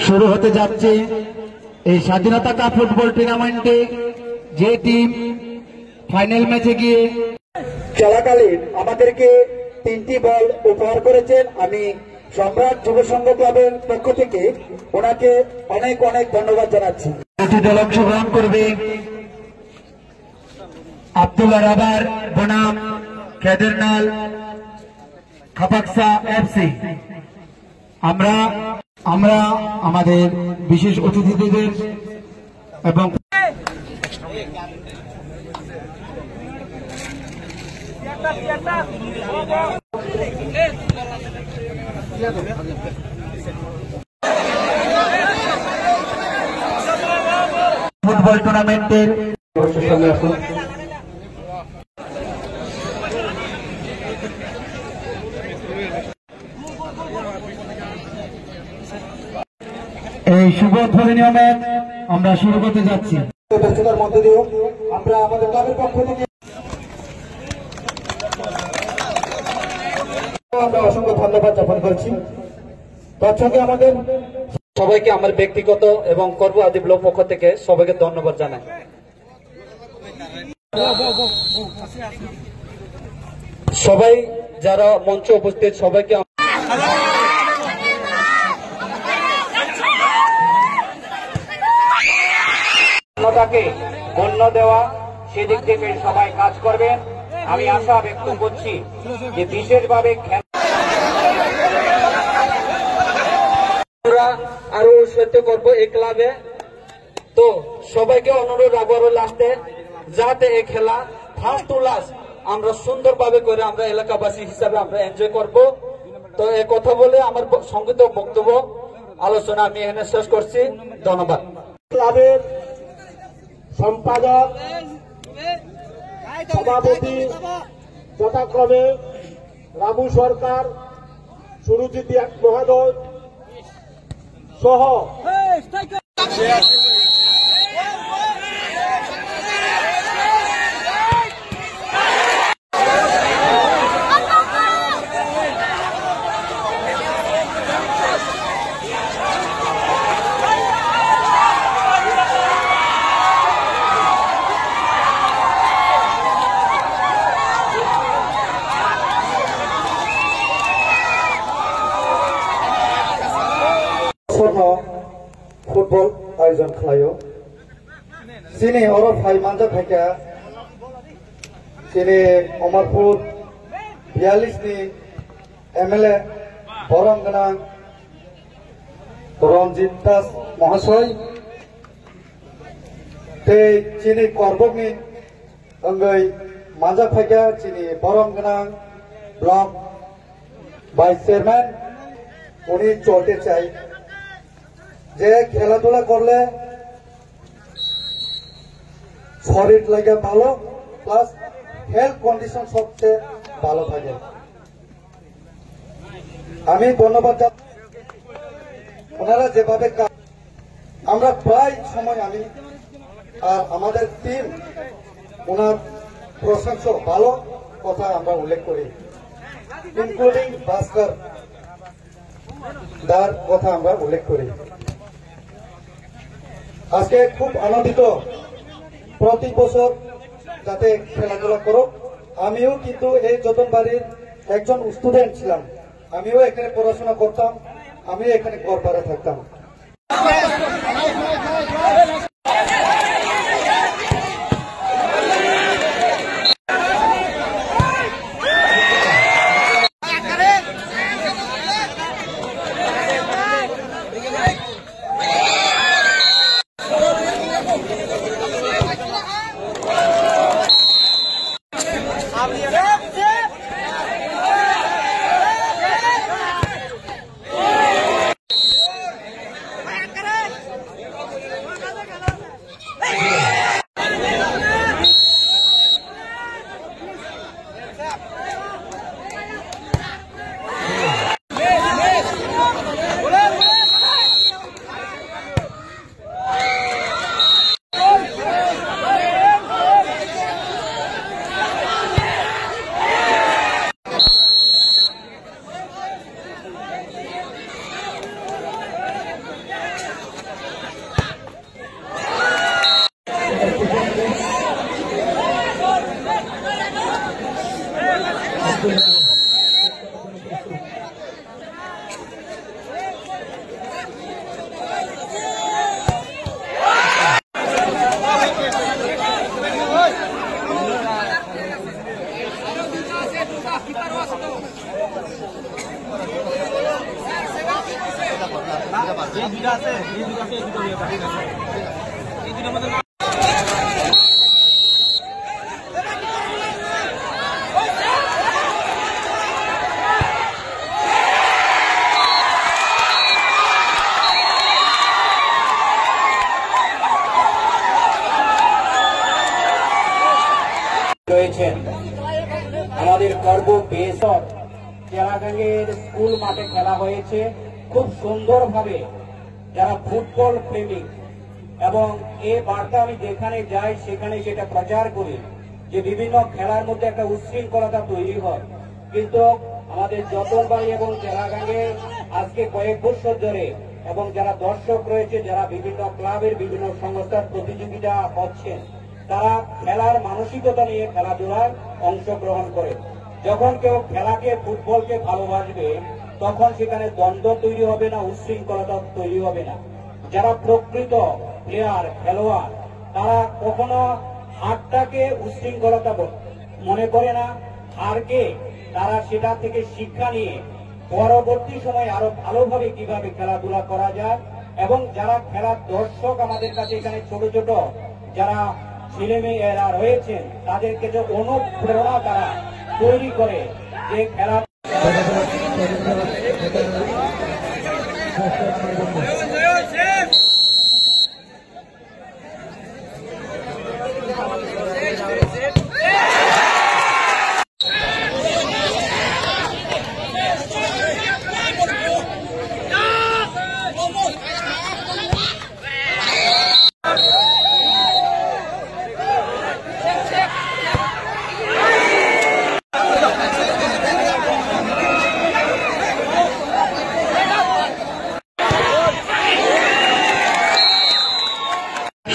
শুরু হতে যাচ্ছে এই স্বাধীনতা কাপ ফুটবল টুর্নামেন্টে যে টিম ফাইনাল ম্যাচে গিয়ে চলাকালীন আমাদেরকে 3টি বল উপহার করেছেন। আমি সম্রাট যুব সংঘ ক্লাবের পক্ষ থেকে ওনাকে অনেক অনেক ধন্যবাদ জানাচ্ছি। এটি দল অংশগ্রহণ করবে আব্দুল্লাহ রাবার বনাম কেদারনাল খাপাকসা এফসি। আমরা আমাদের বিশেষ অতিথিদের এবং ফুটবল টুর্নামেন্টের এই শুভ উদ্বোধনীয় ম্যাচ আমরা শুরু করতে যাচ্ছি। ব্যস্ততার মধ্যে দিয়েও আমরা আমাদের ক্লাবের পক্ষ থেকে আমরা অসংখ্য ধন্যবাদ জ্ঞাপন করছি। তার সঙ্গে আমাদের সবাইকে আমার ব্যক্তিগত এবং কর্ম আদি ব্লক পক্ষ থেকে সবাইকে ধন্যবাদ জানাই। সবাই যারা মঞ্চে উপস্থিত সবাইকে গণ্য দেওয়া সেদিক থেকে সবাই কাজ করবেন। আমি আশা ব্যক্ত করছি যে বিশেষভাবে আরো উৎসাহিত করবো এই ক্লাবে। তো সবাইকে অনুরোধ রাখবো লাস্টে যাতে এই খেলা ফার্স্ট টু লাস্ট আমরা সুন্দরভাবে করে আমরা এলাকাবাসী হিসাবে আমরা এনজয় করব। তো এই কথা বলে আমার সংক্ষিপ্ত বক্তব্য আলোচনা আমি এখানে শেষ করছি। ধন্যবাদ। ক্লাবের সম্পাদক সভাপতি যথাক্রমে রামু সরকার, সুরজিৎ মহোদয় সহ ফুটবল আয়োজন খালাयो চিনি অরফ ভাই মানজা থেকে চিনি অমরপুর 42 এমএলএ বরং গোনাं রঞ্জিত দাস মহাশয় তে চিনি করবগনি অঙ্গই মানজা থেকে চিনি বরং গোনাं ব্লক ভাইস চেয়ারম্যান উনি চলতে চাই যে খেলাধুলা করলে শরীর লাগে ভালো প্লাস হেলথ কন্ডিশন সবচেয়ে ভালো থাকে। আমি ধন্যবাদ ওনারা যেভাবে আমরা প্রায় সময় আমি আর আমাদের টিম ওনার প্রশংসা ভালো কথা আমরা উল্লেখ করি, ইনক্লুডিং ভাস্কর দার কথা আমরা উল্লেখ করি। আজকে খুব আনন্দিত প্রতি বছর যাতে খেলাধুলা করো। আমিও কিন্তু এই যতন বাড়ির একজন স্টুডেন্ট ছিলাম, আমিও এখানে পড়াশোনা করতাম, আমিও এখানে গড়পাড়া থাকতাম। রয়েছেন আমাদের গর্ব বেসর চেরাগাঙ্গের স্কুল মাঠে খেলা হয়েছে খুব সুন্দরভাবে। যারা ফুটবল প্রেমিক এবং এই বার্তা আমি যেখানে যাই সেখানে সেটা প্রচার করি যে বিভিন্ন খেলার মধ্যে একটা উচ্ছৃঙ্খলতা তৈরি হয়, কিন্তু আমাদের যতনবাড়ি এবং চেরাগাঙ্গে আজকে কয়েক বছর ধরে এবং যারা দর্শক রয়েছে, যারা বিভিন্ন ক্লাবের বিভিন্ন সংস্থার প্রতিযোগিতা হচ্ছেন, তারা খেলার মানসিকতা নিয়ে খেলাধুলায় অংশগ্রহণ করে। যখন কেউ খেলাকে ফুটবলকে ভালোবাসবে তখন সেখানে দ্বন্দ্ব তৈরি হবে না, উচ্ছৃঙ্খলতা তৈরি হবে না। যারা প্রকৃত প্লেয়ার খেলোয়াড় তারা কখনো হারটাকে উচ্ছৃঙ্খলতা মনে করে না, হারকে তারা সেটা থেকে শিক্ষা নিয়ে পরবর্তী সময় আরো ভালোভাবে কিভাবে খেলাধুলা করা যায়। এবং যারা খেলার দর্শক আমাদের কাছে এখানে ছোট ছোট যারা ছেলেমেয়েরা রয়েছেন তাদেরকে যে অনুপ্রেরণা তারা তৈরি করে যে খেলা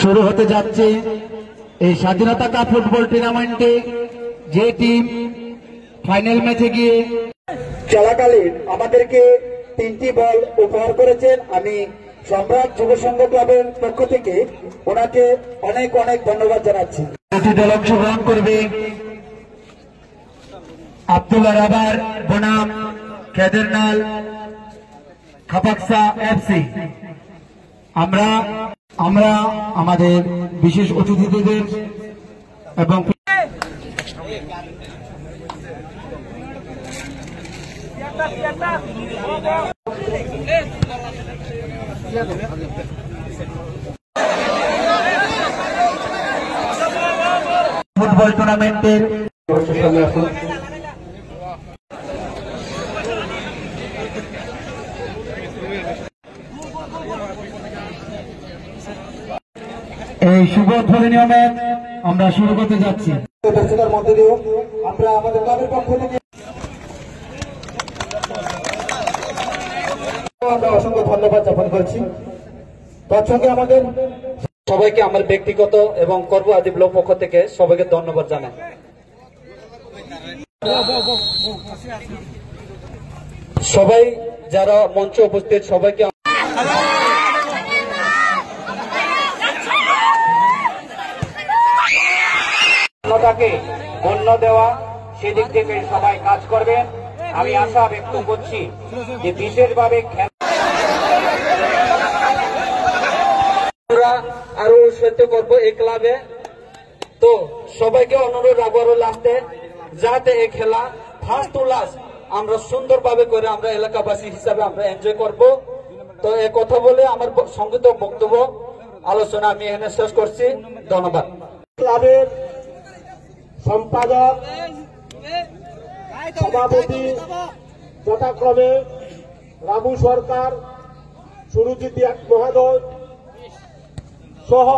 শুরু হতে যাচ্ছে এই স্বাধীনতা কাপ ফুটবল টুর্নামেন্টে যে টিম ফাইনাল ম্যাচে গিয়ে চলাকালীন আমাদেরকে 3টি বল উপহার করেছেন। আমি সম্রাট যুব সংঘ ক্লাবের পক্ষ থেকে ওনাকে অনেক অনেক ধন্যবাদ জানাচ্ছি। দুটি দল অংশগ্রহণ করবে, আব্দুল্লাহ রাবার বনাম কেদারনাল খাপাকসা এফসি। আমরা আমাদের বিশেষ অতিথিদের এবং ফুটবল টুর্নামেন্টের এই শুভ উদ্বোধনীয় ম্যাচ আমরা শুরু করতে যাচ্ছি। ব্যস্ততার মধ্যে দিয়েও আমরা আমাদের ক্লাবের পক্ষ থেকে আমরা অসংখ্য ধন্যবাদ জ্ঞাপন করছি। তার সঙ্গে আমাদের সবাইকে আমার ব্যক্তিগত এবং কর্ম আদি ব্লক পক্ষ থেকে সবাইকে ধন্যবাদ জানাই। সবাই যারা মঞ্চে উপস্থিত সবাইকে গণ্য দেওয়া সেদিক থেকে সবাই কাজ করবেন। আমি আশা ব্যক্ত করছি যে বিশেষভাবে আমরা আরো উৎসাহিত করবো এই ক্লাবে। তো সবাইকে অনুরোধ রাখবো আসতে, যাতে এই খেলা ফার্স্ট টু লাস্ট আমরা সুন্দরভাবে করে আমরা এলাকাবাসী হিসাবে আমরা এনজয় করব। তো এই কথা বলে আমার সংক্ষিপ্ত বক্তব্য আলোচনা আমি এখানে শেষ করছি। ধন্যবাদ। ক্লাবের সম্পাদক সভাপতি যথাক্রমে রামু সরকার, সুরজিৎ মহাদয় সহ